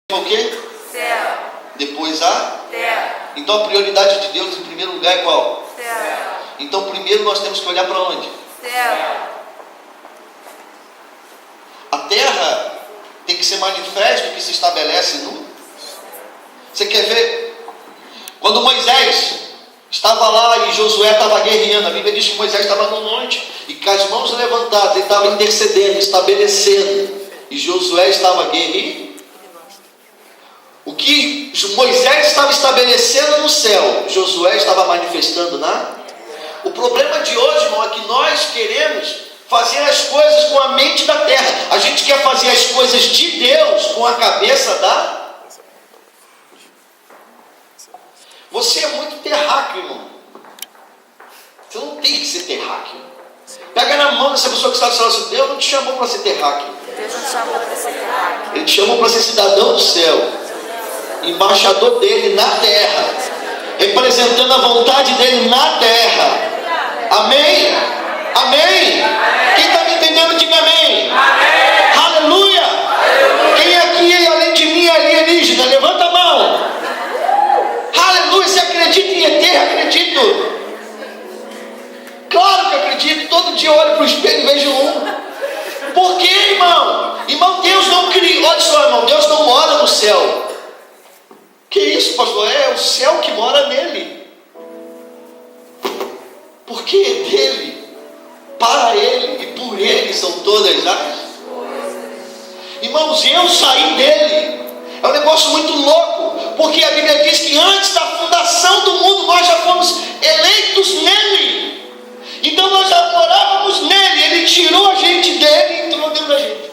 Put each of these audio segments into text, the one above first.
O quê? Céu. Depois a Terra. Então a prioridade de Deus em primeiro lugar é qual? Céu. Então primeiro nós temos que olhar para onde? Céu. A terra tem que ser manifesto que se estabelece no. Você quer ver? Quando Moisés estava lá e Josué estava guerreando, a Bíblia diz que Moisés estava no monte e com as mãos levantadas, ele estava intercedendo, estabelecendo, e Josué estava guerreando. O que Moisés estava estabelecendo no céu, Josué estava manifestando na. O problema de hoje, irmão, é que nós queremos fazer as coisas com a mente da terra. A gente quer fazer as coisas de Deus com a cabeça da. Você é muito terráqueo, irmão. Você não tem que ser terráqueo. Pega na mão dessa pessoa que está do seu lado. Deus não te chamou para ser terráqueo. Deus não chamou para ser terráqueo. Ele te chamou para ser cidadão do céu, embaixador dele na terra, representando a vontade dele na terra. Amém? Amém? Quem está me entendendo, diga amém. Aleluia! Quem aqui, além de mim, é alienígena? Levanta a mão. Aleluia! Você acredita em ET? Acredito. Claro que acredito. Todo dia eu olho para o espelho e vejo um. Por quê, irmão? Irmão, Deus não criou. Olha só, irmão, Deus não mora no céu. Que isso, pastor? É o céu que mora nele. Porque é dele, para ele e por ele são todas as coisas. Irmãos, eu saí dele. É um negócio muito louco, porque a Bíblia diz que antes da fundação do mundo nós já fomos eleitos nele. Então nós já morávamos nele. Ele tirou a gente dele e entrou dentro da gente.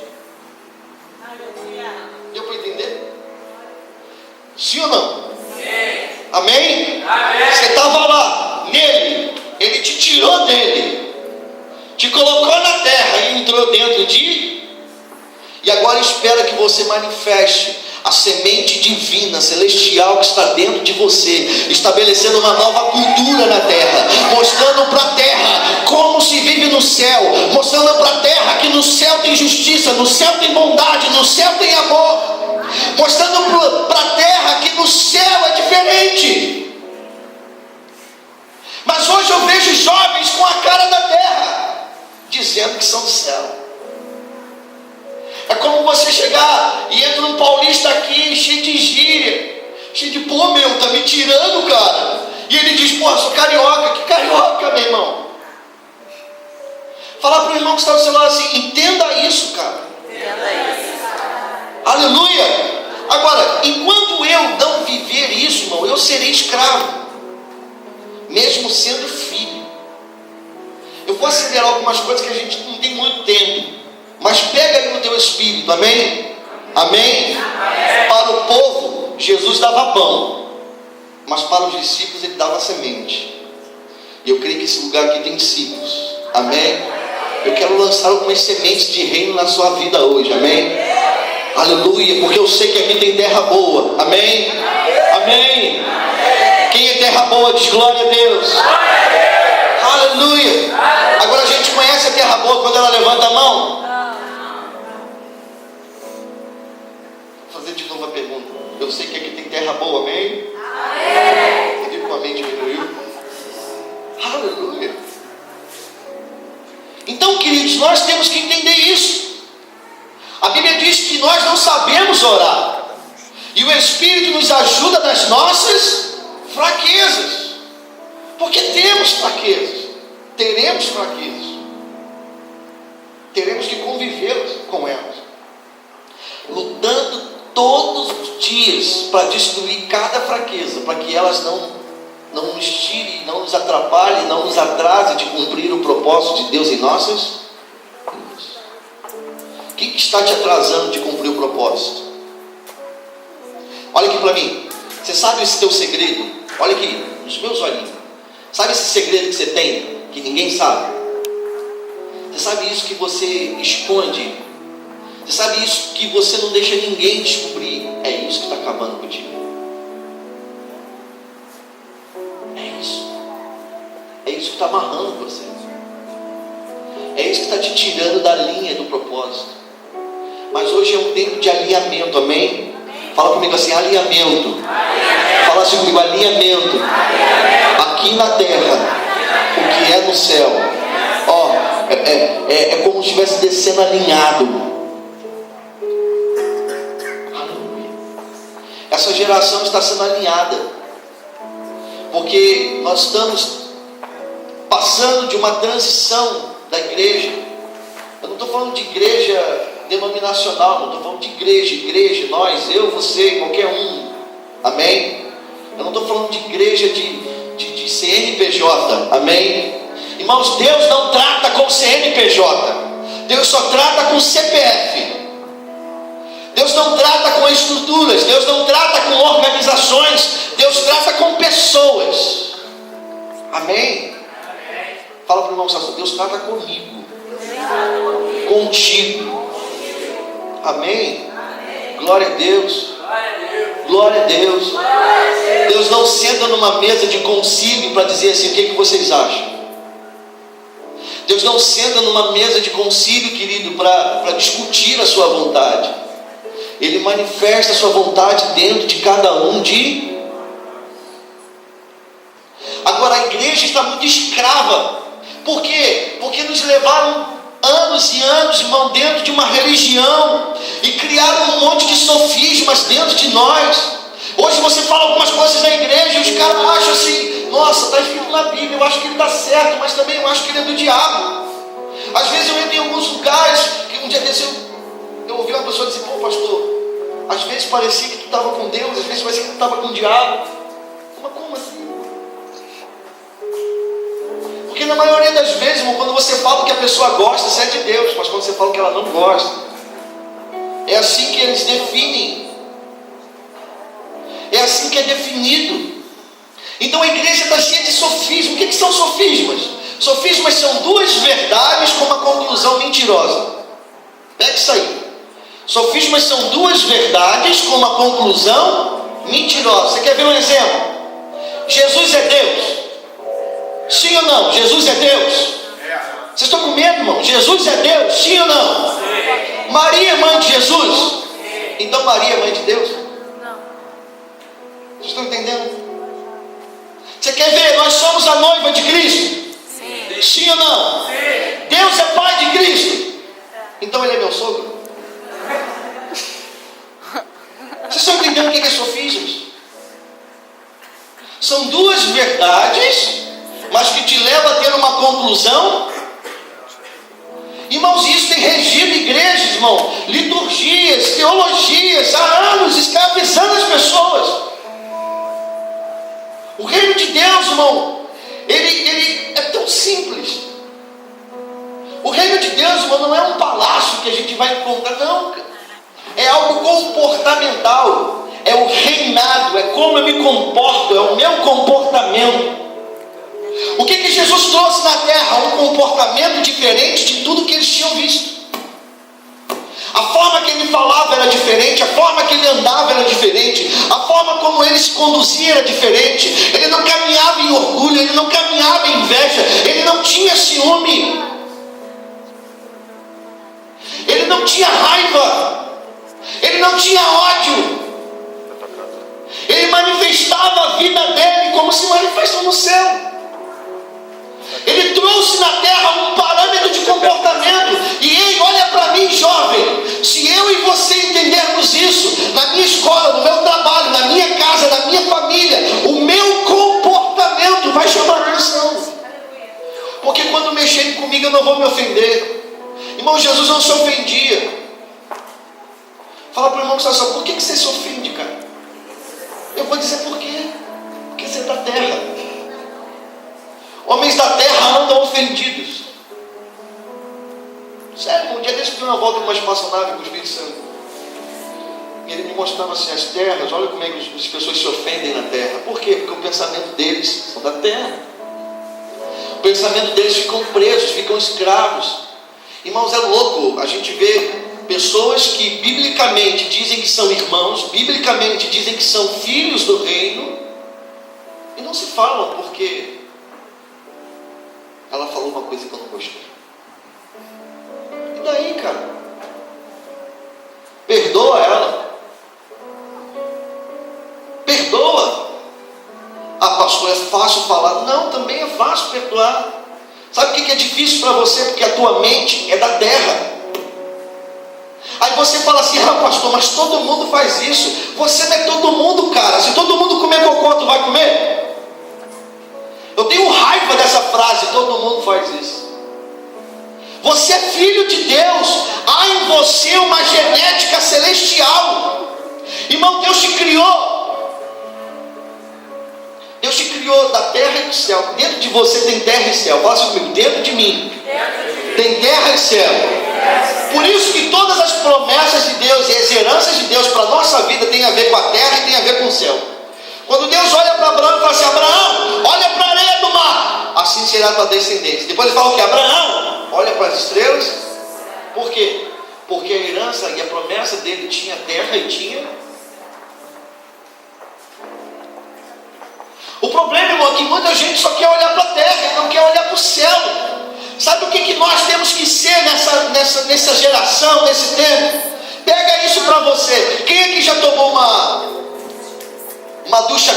Deu para entender? Sim ou não? Sim. Amém? Amém. Você estava lá, nele, ele te tirou dele, te colocou na terra e entrou dentro de. E agora espera que você manifeste a semente divina, celestial que está dentro de você, estabelecendo uma nova cultura na terra, mostrando para a terra como se vive no céu, mostrando para a terra que no céu tem justiça, no céu tem bondade, no céu tem amor, mostrando para a terra que no céu é diferente. Mas hoje eu vejo jovens com a cara da terra, dizendo que são do céu. É como você chegar e entra um paulista aqui cheio de gíria, cheio de pô, meu, tá me tirando, cara. E ele diz, pô, sou carioca. Que carioca, meu irmão? Falar para o irmão que está do seu lado assim, entenda isso, cara. Entenda isso. Aleluia. Agora, enquanto eu não viver isso, irmão, eu serei escravo, mesmo sendo filho. Eu vou acelerar algumas coisas que a gente não tem muito tempo, mas pega aí no teu espírito, amém? Amém? Amém. Para o povo, Jesus dava pão, mas para os discípulos ele dava semente. E eu creio que esse lugar aqui tem discípulos, amém? Eu quero lançar algumas sementes de reino na sua vida hoje, amém? Aleluia, porque eu sei que aqui tem terra boa, amém? Amém? Quem é terra boa diz glória a Deus. Aleluia. Agora a gente conhece a terra boa quando ela levanta a mão. Vou fazer de novo a pergunta. Eu sei que aqui tem terra boa, amém? Você viu que a mente diminuiu? Aleluia. Então, queridos, nós temos que entender isso. A Bíblia diz que nós não sabemos orar, e o Espírito nos ajuda nas nossas fraquezas, porque temos fraquezas, teremos fraquezas, teremos que conviver com elas, lutando todos os dias para destruir cada fraqueza, para que elas não nos tirem, não nos atrapalhem, não nos atrasem de cumprir o propósito de Deus em nossas vidas. O que está te atrasando de cumprir o propósito? Olha aqui para mim. Você sabe esse teu segredo? Olha aqui, nos meus olhinhos. Sabe esse segredo que você tem, que ninguém sabe? Você sabe isso que você esconde? Você sabe isso que você não deixa ninguém descobrir? É isso que está acabando contigo. É isso. É isso que está amarrando você. É isso que está te tirando da linha do propósito. Mas hoje é um tempo de alinhamento, amém? Fala comigo assim, alinhamento. Fala assim comigo, alinhamento. Aqui na terra, o que é no céu. Ó, é como se estivesse descendo alinhado. Aleluia. Essa geração está sendo alinhada, porque nós estamos passando de uma transição da igreja. Eu não estou falando de igreja denominacional, não estou falando de igreja, nós, eu, você, qualquer um, amém? Eu não estou falando de igreja de CNPJ, amém? Irmãos, Deus não trata com CNPJ, Deus só trata com CPF. Deus não trata com estruturas, Deus não trata com organizações, Deus trata com pessoas, amém? Fala para o irmão, Deus trata comigo, contigo, amém? Glória a Deus, glória a Deus. Deus não senta numa mesa de concílio para dizer assim, o que vocês acham? Deus não senta numa mesa de concílio, querido, para discutir a sua vontade. Ele manifesta a sua vontade dentro de cada um de... Agora a igreja está muito escrava. Por quê? Porque nos levaram anos e anos, irmão, dentro de uma religião e criaram um monte de sofismas dentro de nós. Hoje você fala algumas coisas na igreja e os caras acham assim, nossa, está escrito na Bíblia, eu acho que ele está certo, mas também eu acho que ele é do diabo. Às vezes eu entro em alguns lugares que um dia desse eu ouvi uma pessoa dizer, pô pastor, às vezes parecia que tu estava com Deus, às vezes parecia que tu estava com o diabo. Mas como assim? Porque na maioria das vezes, irmão, quando você fala que a pessoa gosta, isso é de Deus, mas quando você fala que ela não gosta, é assim que eles definem. É assim que é definido. Então a igreja está cheia de sofismas. O que são sofismas? Sofismas são duas verdades com uma conclusão mentirosa. Pega isso aí. Sofismas são duas verdades com uma conclusão mentirosa. Você quer ver um exemplo? Jesus é Deus. Sim ou não? Jesus é Deus. Vocês estão com medo, irmão? Jesus é Deus. Sim ou não? Maria é mãe de Jesus. Então Maria é mãe de Deus? Vocês estão entendendo? Você quer ver? Nós somos a noiva de Cristo. Sim ou não? Deus é pai de Cristo. Então ele é meu sogro. Vocês estão entendendo o que é sofismas? São duas verdades, mas que te levam a ter uma conclusão. Irmãos, isso tem regido igrejas, irmão, liturgias, teologias, há anos, escravizando as pessoas. O reino de Deus, irmão, ele é tão simples. O reino de Deus, irmão, não é um palácio que a gente vai encontrar, não. É algo comportamental. É o reinado, é como eu me comporto, é o meu comportamento. O que Jesus trouxe na terra? Um comportamento diferente de tudo que eles tinham visto. A forma que ele falava era diferente, a forma que ele andava era diferente, a forma como ele se conduzia era diferente. Ele não caminhava em orgulho, ele não caminhava em inveja, ele não tinha ciúme, ele não tinha raiva, ele não tinha ódio. Ele manifestava a vida dele como se manifestou no céu. Ele trouxe na terra um parâmetro de comportamento. E ei, olha para mim, jovem. Se eu e você entendermos isso, na minha escola, no meu trabalho, na minha casa, na minha família, o meu comportamento vai chamar atenção. Porque quando mexerem comigo eu não vou me ofender. Irmão, Jesus não se ofendia. Fala para o irmão que está só, por que você se ofende, cara? Eu vou dizer por quê. Porque você é da terra. Homens da terra andam ofendidos. Sério, um dia desse eu fui uma volta numa espaçonave com o Espírito Santo. E ele me mostrava assim as terras. Olha como é que as pessoas se ofendem na terra. Por quê? Porque o pensamento deles são da terra. O pensamento deles ficam presos, ficam escravos. Irmãos, é louco. A gente vê pessoas que biblicamente dizem que são irmãos, biblicamente dizem que são filhos do reino, e não se falam porque ela falou uma coisa que eu não gostei. E daí, cara? Perdoa ela. pastor, é fácil falar. Não, também é fácil perdoar. Sabe o que é difícil para você? Porque a tua mente é da terra. Aí você fala assim, pastor, mas todo mundo faz isso. Você não é todo mundo, cara. Se todo mundo comer cocô, tu vai comer? Eu tenho raiva dessa frase, todo mundo faz isso. Você é filho de Deus. Há em você uma genética celestial. Irmão, Deus te criou. Deus te criou da terra e do céu. Dentro de você tem terra e céu. Fala assim comigo, dentro de mim tem terra e céu. Por isso que todas as promessas de Deus e as heranças de Deus para a nossa vida tem a ver com a terra e tem a ver com o céu. Quando Deus olha para Abraão e fala assim, Abraão, olha para a areia do mar, assim será a tua descendência. Depois ele fala o que? Abraão, olha para as estrelas. Por quê? Porque a herança e a promessa dele tinha terra e tinha. O problema, irmão, é que muita gente só quer olhar para a terra e não quer olhar para o céu. Sabe o que nós temos que ser nessa geração, nesse tempo? Pega isso para você. Quem é que já tomou uma ducha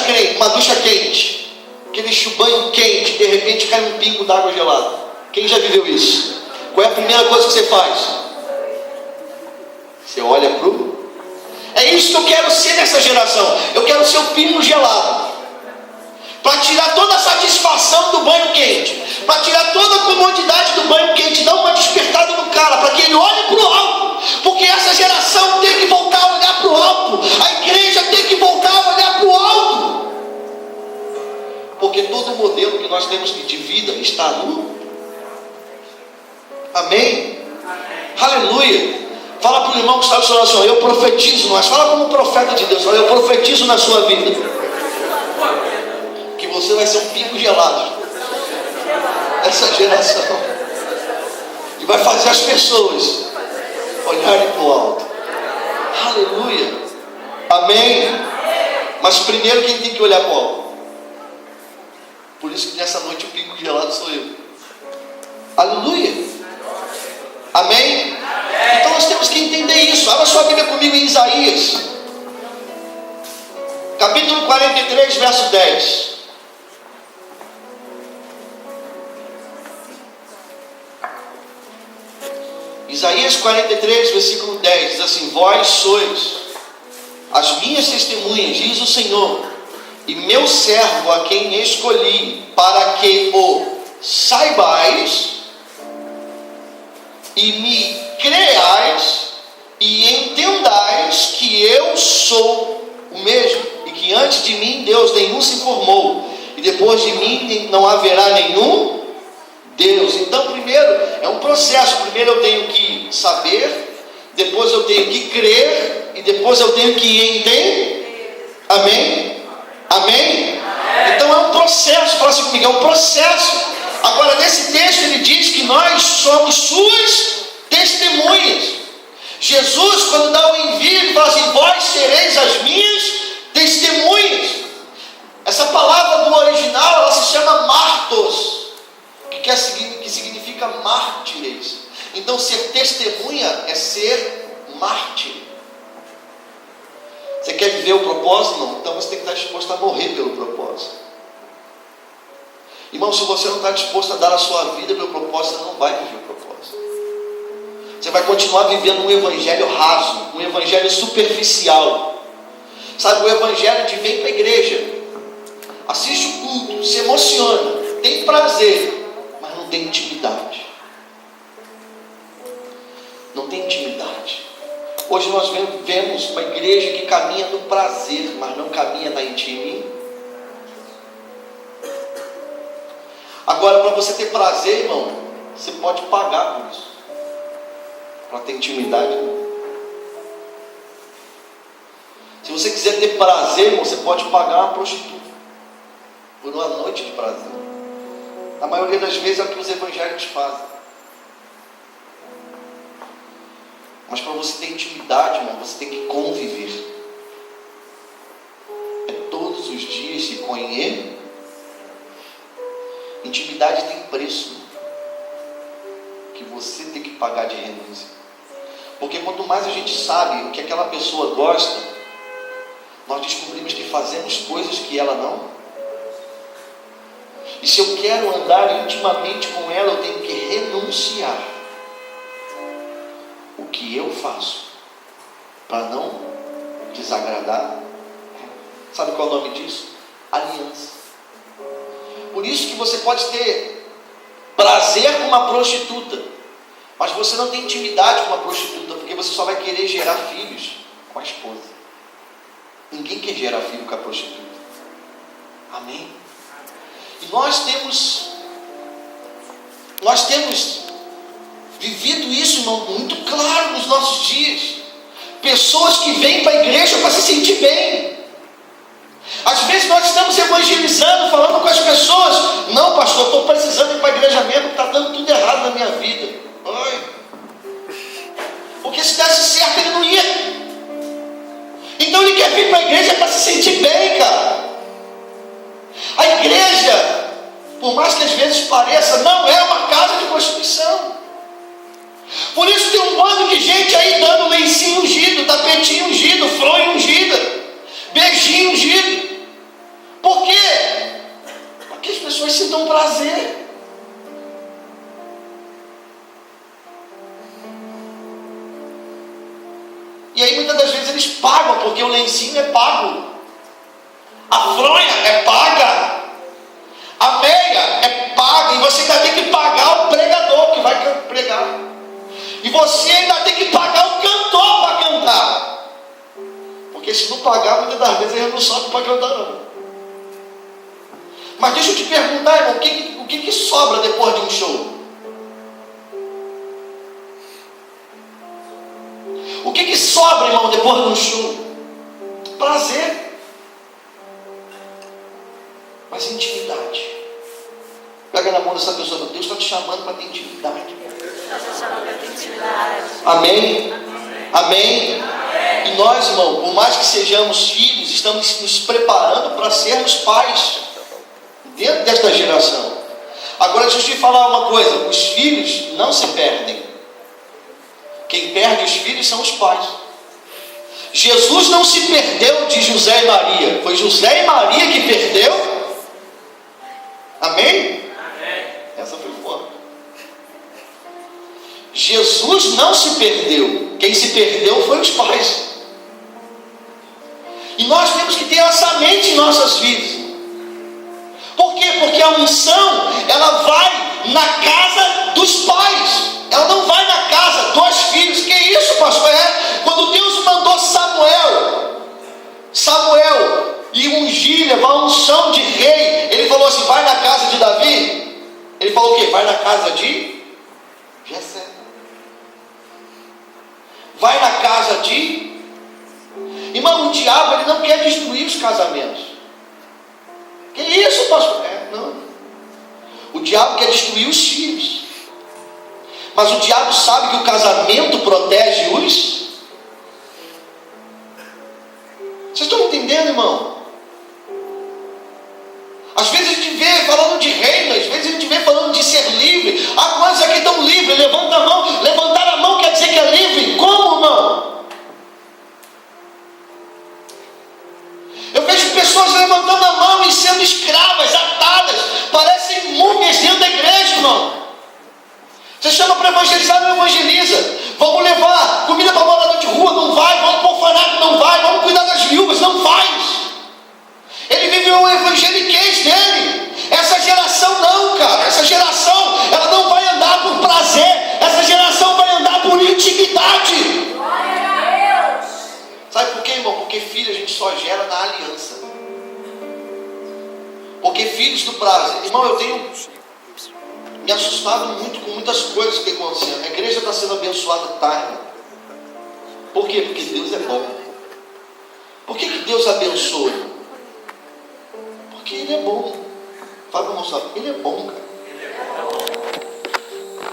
quente? Aquele banho quente, de repente cai um pingo d'água gelada. Quem já viveu isso? Qual é a primeira coisa que você faz? Você olha pro... É isso que eu quero ser nessa geração. Eu quero ser o pingo gelado, para tirar toda a satisfação do banho quente, para tirar toda a comodidade do banho quente, dar uma despertada no cara, para que ele olhe para o alto, porque essa geração tem que voltar a olhar para o alto, a igreja tem que voltar a olhar para o alto, porque todo o modelo que nós temos de vida está no... Amém? Aleluia. Fala para o irmão que está do seu coração, eu profetizo, mas fala como profeta de Deus, eu profetizo na sua vida que você vai ser um pingo gelado dessa geração e vai fazer as pessoas olharem para o alto. Aleluia. Amém. Mas primeiro quem tem que olhar para o alto? Por isso que nessa noite o pingo gelado sou eu. Aleluia. Amém. Então nós temos que entender isso. Abra sua Bíblia comigo em Isaías capítulo 43, verso 10. Isaías 43, versículo 10, diz assim, vós sois as minhas testemunhas, diz o Senhor, e meu servo a quem escolhi, para que o saibais, e me creais, e entendais que eu sou o mesmo, e que antes de mim Deus nenhum se formou, e depois de mim não haverá nenhum Deus. Então primeiro é um processo. Primeiro eu tenho que saber, depois eu tenho que crer, e depois eu tenho que entender. Amém? Amém? Então é um processo. Fala assim comigo, é um processo. Agora nesse texto ele diz que nós somos suas testemunhas. Jesus, quando dá o envio, ele fala assim, vós sereis as minhas testemunhas. Essa palavra do original, ela se chama martos, que significa mártires. Então ser testemunha é ser mártir. Você quer viver o propósito? Não. Então você tem que estar disposto a morrer pelo propósito. Irmão, se você não está disposto a dar a sua vida pelo propósito, você não vai viver o propósito. Você vai continuar vivendo um evangelho raso, um evangelho superficial. Sabe, o evangelho de vem para a igreja, assiste o culto, se emociona, tem prazer, mas não tem intimidade. Não tem intimidade. Hoje nós vemos uma igreja que caminha no prazer, mas não caminha na intimidade. Agora, para você ter prazer, irmão, você pode pagar por isso. Para ter intimidade, não. Se você quiser ter prazer, irmão, você pode pagar uma prostituta por uma noite de prazer. A maioria das vezes é o que os evangélicos fazem. Mas para você ter intimidade, irmão, você tem que conviver. É todos os dias se conhecer. Intimidade tem preço que você tem que pagar de renúncia. Porque quanto mais a gente sabe o que aquela pessoa gosta, nós descobrimos que fazemos coisas que ela não. E se eu quero andar intimamente com ela, eu tenho que renunciar o que eu faço para não desagradar. Sabe qual é o nome disso? Aliança. Por isso que você pode ter prazer com uma prostituta, mas você não tem intimidade com uma prostituta, porque você só vai querer gerar filhos com a esposa. Ninguém quer gerar filho com a prostituta. Amém? E nós temos vivido isso, irmão, muito claro nos nossos dias. Pessoas que vêm para a igreja para se sentir bem. Às vezes nós estamos evangelizando, falando com as pessoas: não, pastor, estou precisando ir para a igreja mesmo, está dando tudo errado na minha vida. Ai. Porque se desse certo ele não ia. Então ele quer vir para a igreja para se sentir bem, cara. A igreja, por mais que às vezes pareça, não é uma casa de prostituição. Por isso tem um bando de gente aí dando lencinho ungido, tapetinho ungido, fronha ungida, beijinho ungido. Por quê? Porque as pessoas sintam prazer. E aí muitas das vezes eles pagam, porque o lencinho é pago, a fronha é paga, a meia é paga, e você ainda tem que pagar o pregador que vai pregar, e você ainda tem que pagar o cantor para cantar, porque se não pagar, muitas das vezes ele não sobe para cantar não. Mas deixa eu te perguntar, irmão, o que sobra depois de um show? O que sobra, irmão, depois de um show? Prazer. Mas intimidade. Pega na mão dessa pessoa: Deus está te chamando para ter intimidade. Amém? Amém? E nós, irmão, por mais que sejamos filhos, estamos nos preparando para sermos pais dentro desta geração. Agora deixa eu te falar uma coisa: os filhos não se perdem. Quem perde os filhos são os pais. Jesus não se perdeu de José e Maria, foi José e Maria que perdeu. Amém? Essa foi forte. Jesus não se perdeu, quem se perdeu foi os pais. E nós temos que ter essa mente em nossas vidas. Por quê? Porque a unção, ela vai na casa dos pais, ela não vai na casa dos filhos. Que isso, pastor? Quando Deus mandou Samuel e ungir, levar a unção de rei, ele falou assim: vai na casa de Davi. Ele falou o quê? Vai na casa de Jessé. Vai na casa de... Irmão, o diabo, ele não quer destruir os casamentos. Que isso, pastor? Não. O diabo quer destruir os filhos. Mas o diabo sabe que o casamento protege os... Vocês estão entendendo, irmão? Às vezes a gente vê falando de reino, às vezes a gente vê falando de ser livre. Ah, quantos aqui estão livres? Levanta a mão. Levantar a mão quer dizer que é livre. Como, irmão? Eu vejo pessoas levantando a mão e sendo escravas, atadas, parecem múmias dentro da igreja, irmão. Você chama para evangelizar, não evangeliza. Vamos levar comida para morador de rua, não vai. Vamos pôr orfanato, não vai. Vamos cuidar das viúvas, não faz. Ele vive o evangeliquez dele. Essa geração não, cara. Essa geração, ela não vai andar por prazer. Essa geração vai andar por intimidade. Glória a Deus. Sabe por quê, irmão? Porque filho a gente só gera na aliança. Porque filhos do prazer. Irmão, eu tenho me assustado muito com muitas coisas que estão acontecendo. A igreja está sendo abençoada tarde. Por quê? Porque Deus é bom. Por que Deus abençoa? Porque Ele é bom. Fala para mostrar, Ele é bom, cara.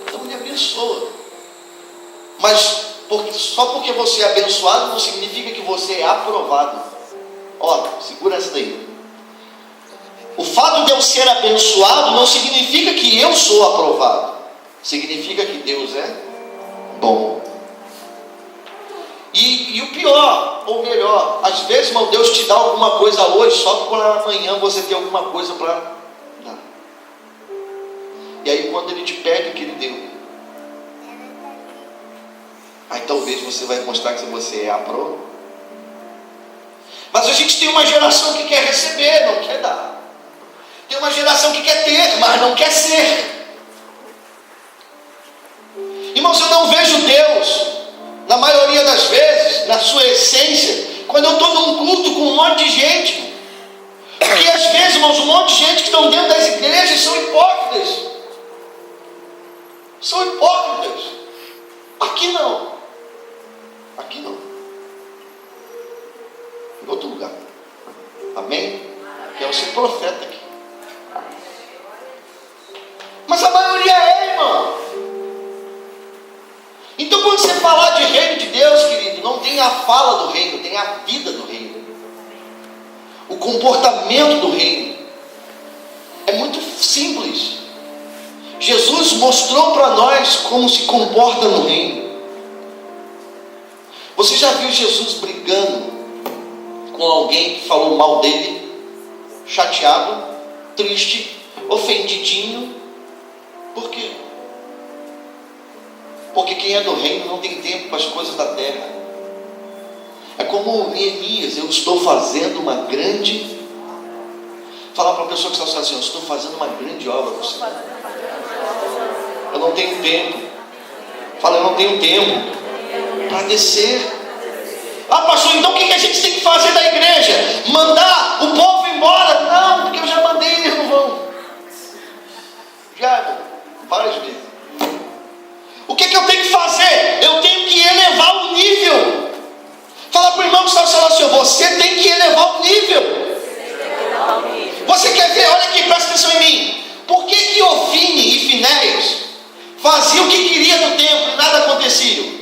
Então Ele abençoa. Mas só porque você é abençoado não significa que você é aprovado. Ó, segura essa daí. O fato de eu ser abençoado não significa que eu sou aprovado. Significa que Deus é bom. E o pior, ou melhor, às vezes, irmão, Deus te dá alguma coisa hoje só para amanhã você ter alguma coisa para dar. aí quando ele te pede o que ele deu, aí talvez você vai mostrar que você é a prova. Mas a gente tem uma geração que quer receber, não quer dar. Tem uma geração que quer ter, mas não quer ser. Irmãos, eu não vejo Deus, na maioria das vezes, na sua essência, quando eu estou num culto com um monte de gente. Porque às vezes, irmãos, um monte de gente que estão dentro das igrejas são hipócritas. São hipócritas. Aqui não. Aqui não. Em outro lugar. Amém? Quero ser profeta aqui. Mas a maioria é, irmão. Então quando você falar de reino de Deus, querido, não tem a fala do reino, tem a vida do reino. O comportamento do reino. É muito simples. Jesus mostrou para nós como se comporta no reino. Você já viu Jesus brigando com alguém que falou mal dele? Chateado, triste, ofendidinho. Por quê? Porque quem é do reino não tem tempo para as coisas da terra. É como Neemias, eu estou fazendo uma grande... Falar para a pessoa que está assim, eu estou fazendo uma grande obra para você. Eu não tenho tempo. Fala, eu não tenho tempo para descer. Ah, pastor, então o que a gente tem que fazer da igreja? Mandar o povo embora? Não, porque eu já mandei, eles não vão. Já, várias vezes. O que eu tenho que fazer? Eu tenho que elevar o nível. Fala para o irmão que está falando assim, você tem que elevar o nível. Você quer ver? Olha aqui, presta atenção em mim. Por que Ofine e Finéias faziam o que queria no templo e nada acontecia?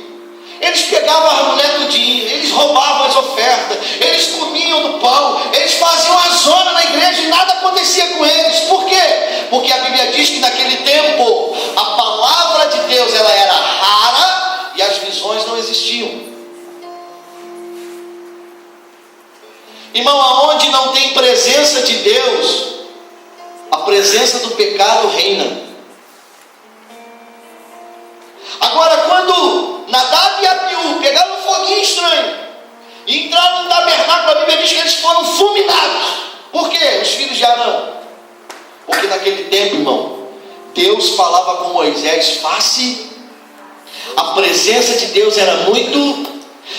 Eles pegavam as mulheres do dia, eles roubavam as ofertas, eles comiam do pão, eles faziam a zona na igreja e nada acontecia com eles. Por quê? Porque a Bíblia diz que naquele tempo a palavra de Deus ela era rara e as visões não existiam. Irmão, aonde não tem presença de Deus, a presença do pecado reina. Agora, quando Nadab e Abiú pegaram um foguinho estranho e entraram no tabernáculo, a Bíblia diz que eles foram fulminados. Por quê? Os filhos de Arão. Porque naquele tempo, irmão, Deus falava com Moisés face. A presença de Deus era muito...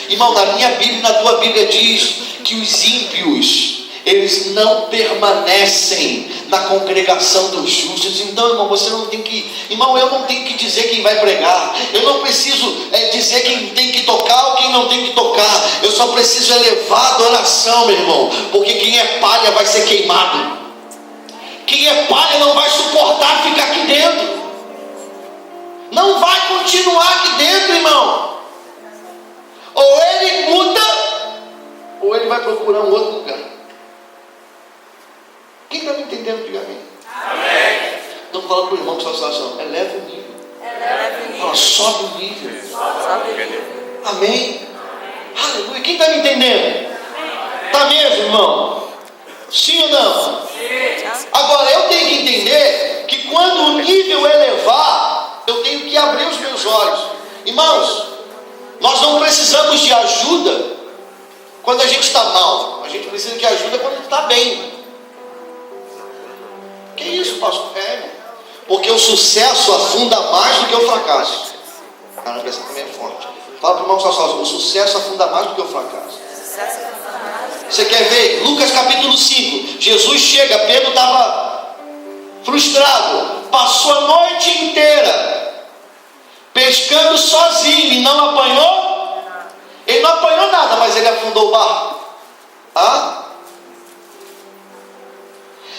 Irmão, na minha Bíblia e na tua Bíblia diz que os ímpios, eles não permanecem na congregação dos justos. Então, irmão, você não tem que... Irmão, eu não tenho que dizer quem vai pregar. Eu não preciso dizer quem tem que tocar ou quem não tem que tocar. Eu só preciso elevar a adoração, meu irmão. Porque quem é palha vai ser queimado. Quem é palha não vai suportar ficar aqui dentro. Não vai continuar aqui dentro, irmão. Ou ele muda, ou ele vai procurar um outro lugar. Quem está me entendendo, diga amém. Amém. Então fala para o irmão que está na situação, eleva o nível. Fala, sobe o nível. Amém. Aleluia. Quem está me entendendo? Está mesmo, irmão? Sim ou não? Sim. Agora eu tenho que entender que quando o nível elevar, eu tenho que abrir os meus olhos. Irmãos, nós não precisamos de ajuda quando a gente está mal. A gente precisa de ajuda quando está bem. Que isso, pastor? Irmão. Porque o sucesso afunda mais do que o fracasso. Caramba, essa também é forte. Fala para o irmão que está falando, o sucesso afunda mais do que o fracasso. Você quer ver? Lucas capítulo 5. Jesus chega, Pedro estava frustrado. Passou a noite inteira pescando sozinho e não apanhou. Ele não apanhou nada, mas ele afundou o barco.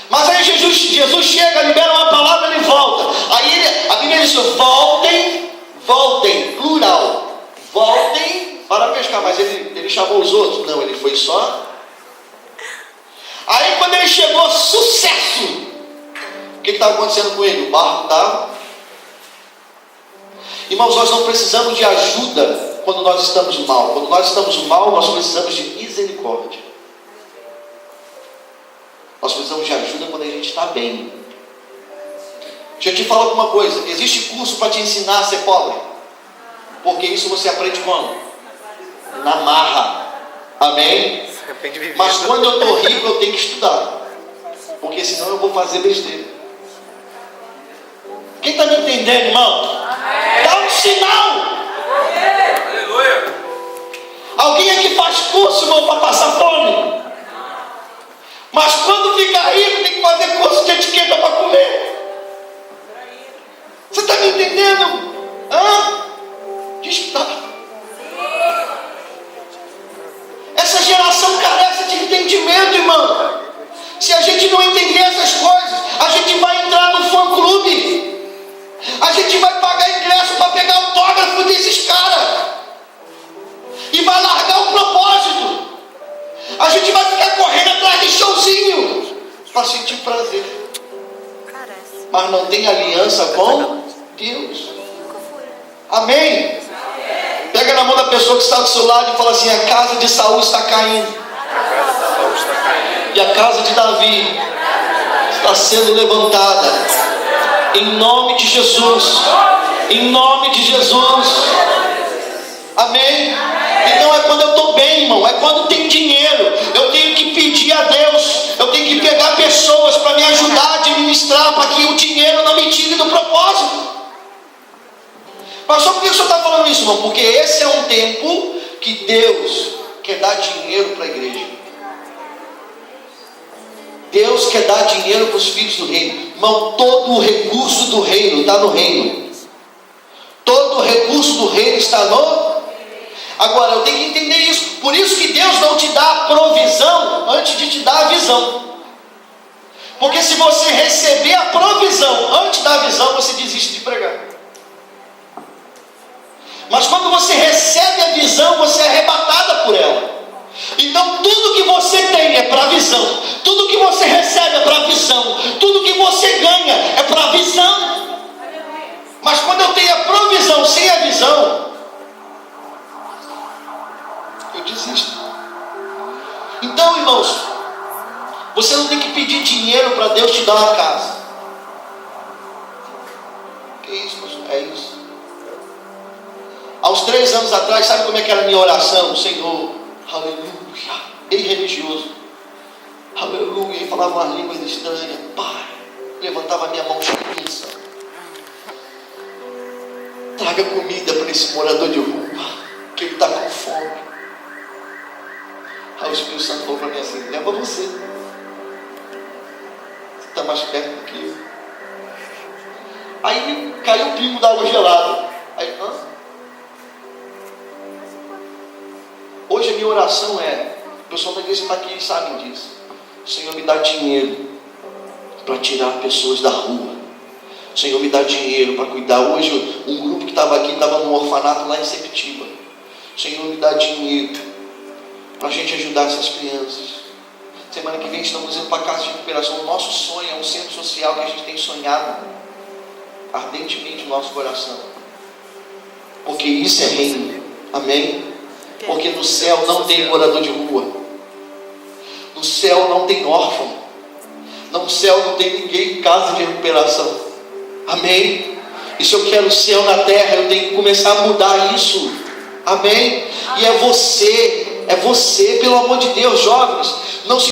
Mas aí Jesus chega, libera uma palavra e ele volta. Aí a Bíblia diz: voltem, plural. Voltem para pescar. Mas ele chamou os outros? Não, ele foi só. Aí quando ele chegou, sucesso! O que estava acontecendo com ele? O barco estava. Irmãos, nós não precisamos de ajuda quando nós estamos mal. Quando nós estamos mal, nós precisamos de misericórdia. Nós precisamos de ajuda quando a gente está bem. Deixa eu te falar alguma coisa. Existe curso para te ensinar a ser pobre? Porque isso você aprende como? Na marra. Amém? Mas quando eu estou rico, eu tenho que estudar. Porque senão eu vou fazer besteira. Quem está me entendendo, irmão? Dá um sinal. Aleluia. Alguém aqui faz curso, irmão, para passar fome. Mas quando fica rico, tem que fazer curso de etiqueta para comer. Você está me entendendo? Está. Essa geração carece de entendimento, irmão. Se a gente não entender essas coisas, a gente vai entrar no fã-clube. A gente vai pagar ingresso para pegar autógrafo desses caras. E vai largar o propósito. A gente vai ficar correndo atrás de showzinho para sentir prazer. Mas não tem aliança com Deus. Amém? Pega na mão da pessoa que está do seu lado e fala assim: a casa de Saul está caindo. E a casa de Davi está sendo levantada. Em nome de Jesus. Em nome de Jesus. Amém? Então é quando eu estou bem, irmão. É quando tem dinheiro. Eu tenho que pedir a Deus. Eu tenho que pegar pessoas para me ajudar a administrar, para que o dinheiro não me tire do propósito. Pastor, por que o senhor está falando isso, irmão? Porque esse é um tempo que Deus quer dar dinheiro para a igreja. Deus quer dar dinheiro para os filhos do reino. Irmão, todo o recurso do reino está no reino. Todo o recurso do reino está no... Agora, eu tenho que entender isso. Por isso que Deus não te dá a provisão antes de te dar a visão. Porque se você receber a provisão antes da visão, você desiste de pregar. Mas quando você recebe a visão, você é arrebatada por ela. Então tudo que você tem é para a visão. Tudo que você recebe é para a visão. Tudo que você ganha é para a visão. Mas quando eu tenho a provisão sem a visão, eu desisto. Então, irmãos, você não tem que pedir dinheiro para Deus te dar uma casa. Que isso, pastor? É isso. Há uns 3 anos atrás, sabe como é que era a minha oração? Senhor, aleluia, bem religioso, aleluia, e falava uma língua estranha. Pai, levantava a minha mão submissa. Traga comida para esse morador de rua, que ele está com fome. Aí o Espírito Santo falou para mim assim: leva você. Você está mais perto do que eu. Aí caiu um pingo d'água gelada. Aí, hoje a minha oração é, o pessoal da igreja está aqui e sabem disso: Senhor, me dá dinheiro para tirar pessoas da rua. Senhor, me dá dinheiro para cuidar. Hoje um grupo que estava aqui estava num orfanato lá em Sepetiba. Senhor, me dá dinheiro para a gente ajudar essas crianças. Semana que vem estamos indo para a casa de recuperação. O nosso sonho é um centro social que a gente tem sonhado ardentemente no nosso coração. Porque isso é reino. Amém? Porque no céu não tem morador de rua. No céu não tem órfão. No céu não tem ninguém em casa de recuperação. Amém? E se eu quero o céu na terra, eu tenho que começar a mudar isso. Amém? E é você, pelo amor de Deus, jovens.